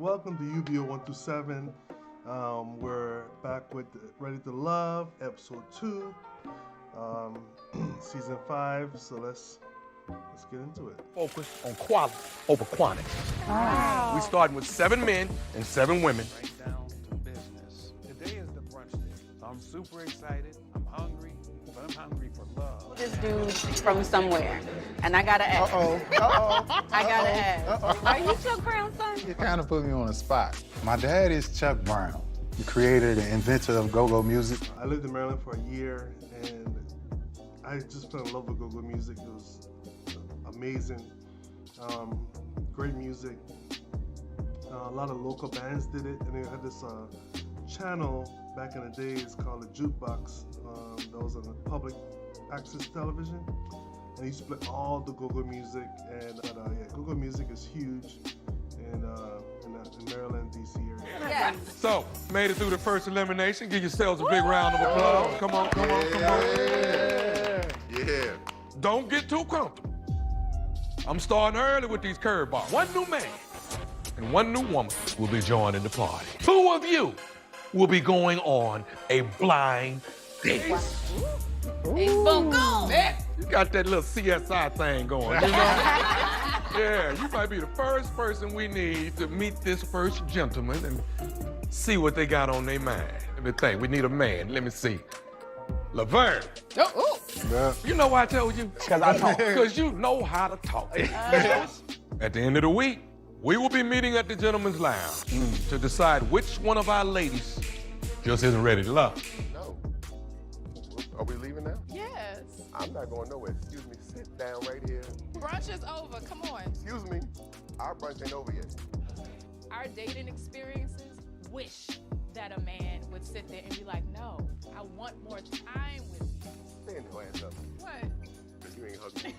Welcome to UBO127. We're back with Ready to Love, episode 2, season 5. So let's get into it. Focus on quality over quantity. Wow. We're starting with 7 men and 7 women. Right down to business. Today is the brunch day. So I'm super excited. I'm hungry, but I'm hungry for love. This dude from somewhere, and I gotta ask. I gotta ask. Are you Chuck Brown's son? You kind of put me on the spot. My dad is Chuck Brown, the creator, the inventor of go-go music. I lived in Maryland for a year, and I just fell in love with go-go music. It was amazing, great music. A lot of local bands did it, and they had this channel back in the days called the Jukebox that was on the public access television, and they used to play all the go-go music. And go-go music is huge in Maryland, DC area. Yes. So, made it through the first elimination. Give yourselves a big round of applause. Come on. Yeah. Don't get too comfortable. I'm starting early with these curveballs. 1 new man and 1 new woman will be joining the party. 2 of you will be going on a blind date. Hey, boom, boom. You got that little CSI thing going, you know? Yeah, you might be the first person we need to meet this first gentleman and see what they got on their mind. Let me think, we need a man. Let me see. Laverne. Yeah. You know why I told you? Because I talk. Because you know how to talk. At the end of the week, we will be meeting at the Gentleman's Lounge to decide which one of our ladies just isn't ready to love. No. Are we leaving now? Yes. I'm not going nowhere. Excuse me. Sit down right here. Brunch is over. Come on. Excuse me. Our brunch ain't over yet. Our dating experiences wish that a man would sit there and be like, no, I want more time with you. Stand your ass up. What? Because you ain't hugging me.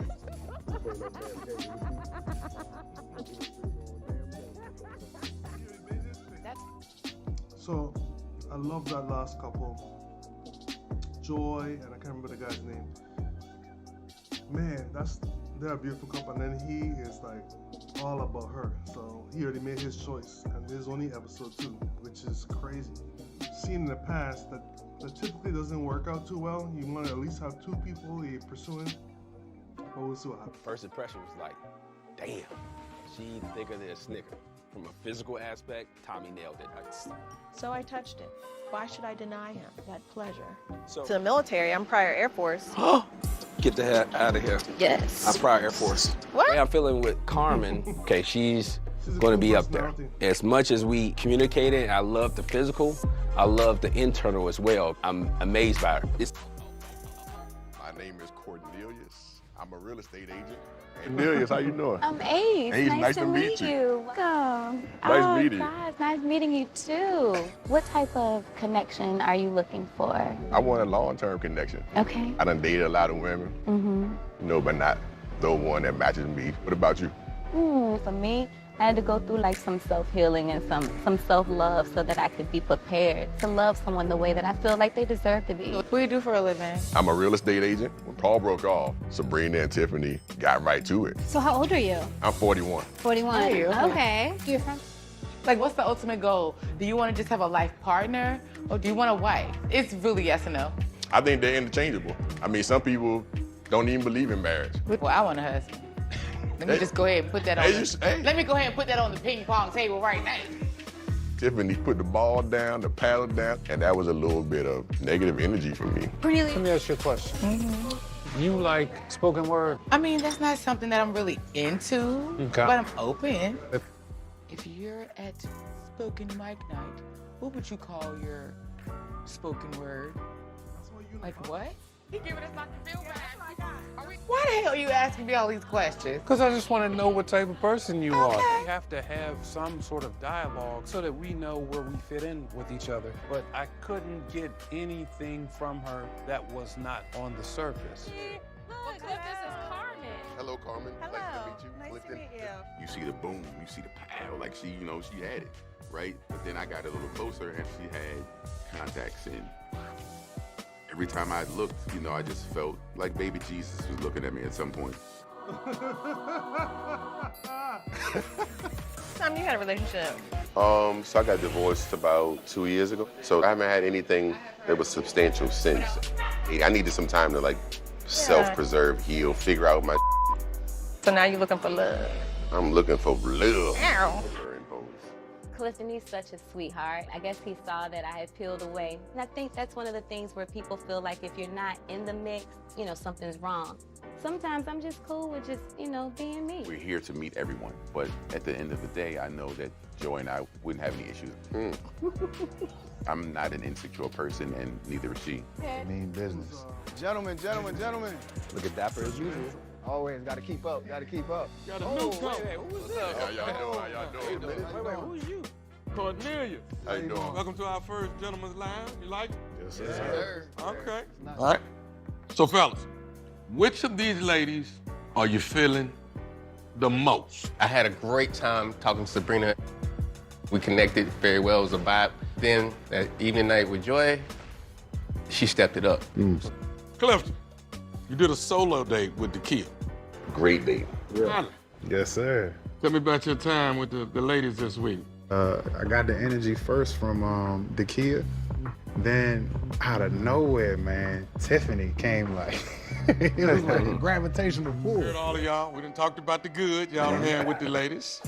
That's So I love that last couple, Joy, and I can't remember the guy's name. Man, they're a beautiful couple, and then he is like all about her. So he already made his choice, and this is only episode 2, which is crazy. Seen in the past that typically doesn't work out too well. You want to at least have 2 people you're pursuing, but we'll see what happens. First impression was like, damn, she thicker than a Snicker. From a physical aspect, Tommy nailed it. So I touched it. Why should I deny him that pleasure? So, To the military, I'm prior Air Force. get the hell out of here. Yes. I'm prior Air Force. What? The way I'm feeling with Carmen, okay, she's She's a going to cool be up there. personality. As much as we communicated, I love the physical, I love the internal as well. I'm amazed by her. My name is Cornelius. I'm a real estate agent. Cornelius, how you doing? I'm Ace. Ace, nice to meet you. Welcome. Nice meeting you. Gosh, nice meeting you too. What type of connection are you looking for? I want a long-term connection. Okay. I done dated a lot of women, but not the one that matches me. What about you? For me, I had to go through like some self-healing and some self-love so that I could be prepared to love someone the way that I feel like they deserve to be. what do you do for a living? I'm a real estate agent. When Paul broke off, Sabrina and Tiffany got right to it. So how old are you? I'm 41. 41. Are you? Okay. You're from? Like, what's the ultimate goal? Do you want to just have a life partner, or do you want a wife? It's really yes or no. I think they're interchangeable. I mean, some people don't even believe in marriage. Well, I want a husband. Let me just go ahead and put that on. Let me go ahead and put that on the ping pong table right now. Tiffany put the ball down, the paddle down, and that was a little bit of negative energy for me. Really? Let me ask you a question. You like spoken word? I mean, that's not something that I'm really into, Okay. but I'm open. If you're at spoken mic night, what would you call your spoken word? Like what? He giving us Dr. Phil back. Why the hell are you asking me all these questions? Because I just want to know what type of person you are. Okay. We have to have some sort of dialogue so that we know where we fit in with each other. But I couldn't get anything from her that was not on the surface. Well, Cliff, this is Carmen. Hello, Carmen. Hello. Nice to meet you. Nice to Clifton. meet you. You see the boom, you see the pow, like she, she had it, right? But then I got a little closer and she had contacts in. Every time I looked, I just felt like baby Jesus was looking at me at some point. Tom, you had a relationship So I got divorced about 2 years ago. So I haven't had anything that was substantial since. I needed some time to like self-preserve, heal, figure out my. So now you're looking for love. I'm looking for love. Ow. Clifton, he's such a sweetheart. I guess he saw that I had peeled away. And I think that's one of the things where people feel like if you're not in the mix, you know, something's wrong. Sometimes I'm just cool with just, you know, being me. We're here to meet everyone, but at the end of the day, I know that Joy and I wouldn't have any issues. I'm not an insecure person, and neither is she. I mean business. Gentlemen. Look at Dapper as usual. Always gotta keep up. Got a new comer. Who's that? How y'all doing? Wait, who's you? Cornelius. How you doing? Welcome to our first Gentleman's Lounge. You like it? Yes, sir. Okay. All right. So, fellas, which of these ladies are you feeling the most? I had a great time talking to Sabrina. We connected very well. It was a vibe. Then that evening night with Joy, she stepped it up. Clifton, you did a solo date with Dakia. Great date. Yeah. Yes, sir. Tell me about your time with the ladies this week. I got the energy first from Dakia. Then out of nowhere, man, Tiffany came like, it was like a gravitational pull. Heard all of y'all. We done talked about the good. Y'all in with the ladies.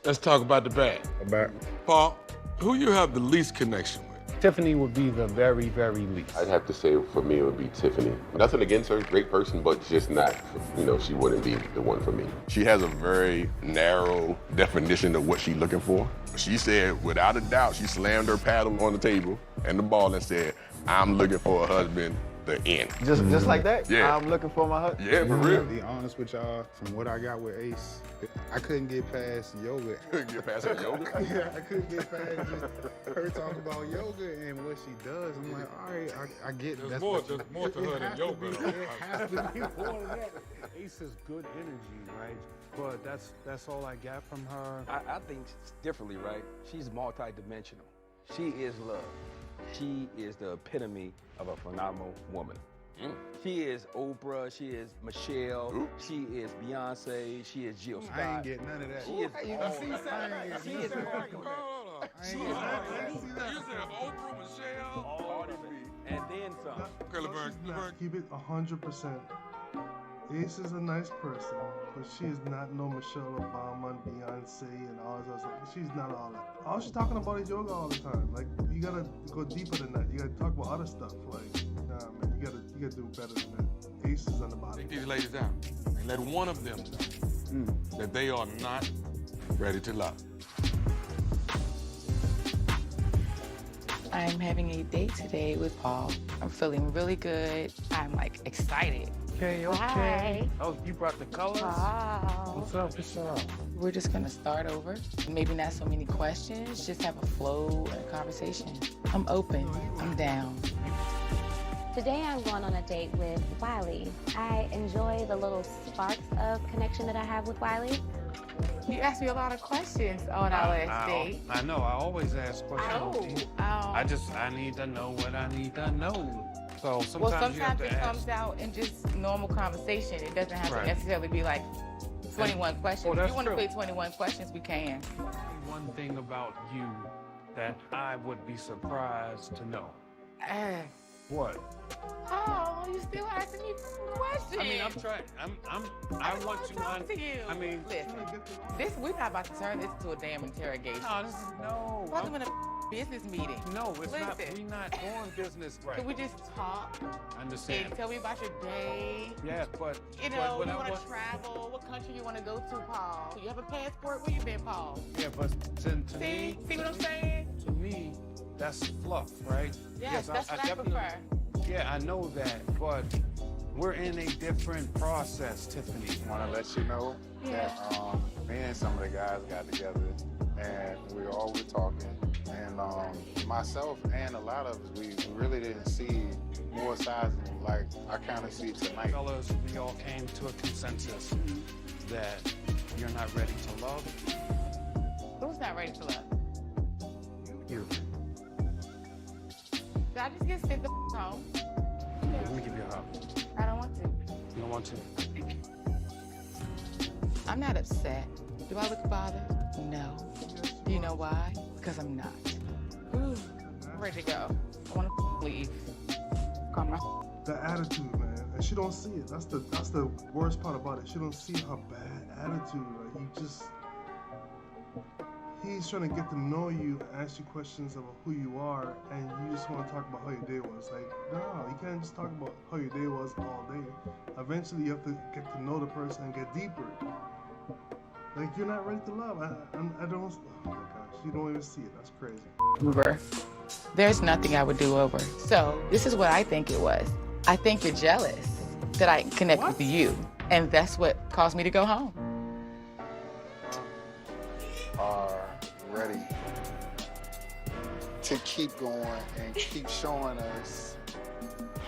Let's talk about the bad. Paul, who you have the least connection with? Tiffany would be the very, very least. I'd have to say for me it would be Tiffany. Nothing against her, great person, but just not, you know, she wouldn't be the one for me. She has a very narrow definition of what she's looking for. She said, without a doubt, she slammed her paddle on the table and the ball and said, I'm looking for a husband, the end. Just like that? Yeah. I'm looking for my husband. Yeah, for real. To be honest with y'all, from what I got with Ace, I couldn't get past yoga. Couldn't get past her yoga? Yeah, I couldn't get past just her talking about yoga and what she does. I'm like, all right, I get There's that's more, what there's more to her than yoga. It has to be more than that. Ace is good energy, right? But that's all I got from her. I think differently, right? She's multidimensional. She is love. She is the epitome of a phenomenal woman. She is Oprah, she is Michelle, she is Beyonce, she is Jill Scott. I ain't get none of that. She is Oprah, Michelle, Cardi B, and then some. Okay, Laverne. Keep it 100%. Ace is a nice person, but she is not no Michelle Obama and Beyonce and all this other stuff. She's not all that. All she's talking about is yoga all the time. Like, you gotta go deeper than that. You gotta talk about other stuff. Like, nah, man, you gotta do better than that. Ace is on the bottom. Take these ladies out and let one of them know that they are not ready to love. I'm having a date today with Paul. I'm feeling really good. I'm like excited. Okay. Hi. Oh, you brought the colors? Wow. What's up? We're just gonna start over. Maybe not so many questions, just have a flow and a conversation. I'm open, I'm down. Today I'm going on a date with Wiley. I enjoy the little sparks of connection that I have with Wiley. You asked me a lot of questions on our last date. I know, I always ask questions. I need to know what I need to know. So sometimes it comes out in just normal conversation. It doesn't have to necessarily be like 21 questions. If you want to play 21 questions, we can. One thing about you that I would be surprised to know. What? Oh, you still asking me questions? I mean, I'm trying. I want to talk to you. I mean, listen, we're not about to turn this to a damn interrogation. No. Welcome to a business meeting. No, it's not. We're not on business right. Can we just talk? Understand. And tell me about your day. Yeah, but you know, you want to travel. What country you want to go to, Paul? Do you have a passport? Where you been, Paul? Yeah, but to me, see what I'm saying? To me, that's fluff, right? Yes, that's what I prefer. Yeah, I know that, but we're in a different process, Tiffany. I want to let you know that me and some of the guys got together and we all were talking. And myself and a lot of us, we really didn't see more sides like I kind of see tonight. Fellas, we all came to a consensus that you're not ready to love. Who's not ready to love? You. Did I just get sent the home? Let me give you a hug. I don't want to. You don't want to? I'm not upset. Do I look bothered? No. Yes, Do you know why? Because I'm not. Ooh, I'm ready to go. I want to leave. Calm my. The attitude, man, and she don't see it. That's the worst part about it. She don't see her bad attitude. Like he's trying to get to know you, ask you questions about who you are, and you just want to talk about how your day was. Like, no, you can't just talk about how your day was all day. Eventually, you have to get to know the person and get deeper. Like, you're not ready to love. I don't. Oh my gosh, you don't even see it. That's crazy. Uber. There's nothing I would do over. So this is what I think it was. I think you're jealous that I connect with you, and that's what caused me to go home. Are ready to keep going and keep showing us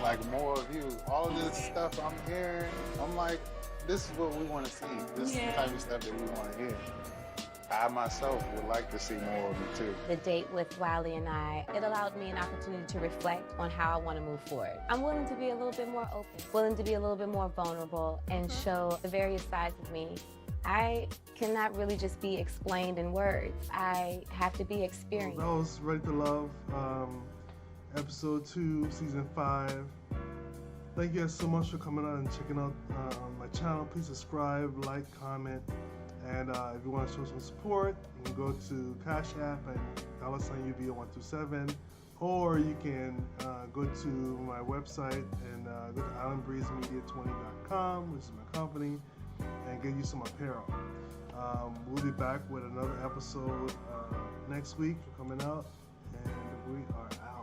like more of you. All of this stuff I'm hearing, I'm like, this is what we want to see. This is the type of stuff that we want to hear. I myself would like to see more of you too. The date with Wiley and I, it allowed me an opportunity to reflect on how I want to move forward. I'm willing to be a little bit more open, willing to be a little bit more vulnerable and show the various sides of me. I cannot really just be explained in words. I have to be experienced. That was Ready to Love, episode 2, season 5. Thank you guys so much for coming out and checking out my channel. Please subscribe, like, comment. And if you want to show some support, you can go to CashApp and $UBO127, or you can go to my website and go to islandbreezemedia20.com, which is my company, and get you some apparel. We'll be back with another episode next week coming out, and we are out.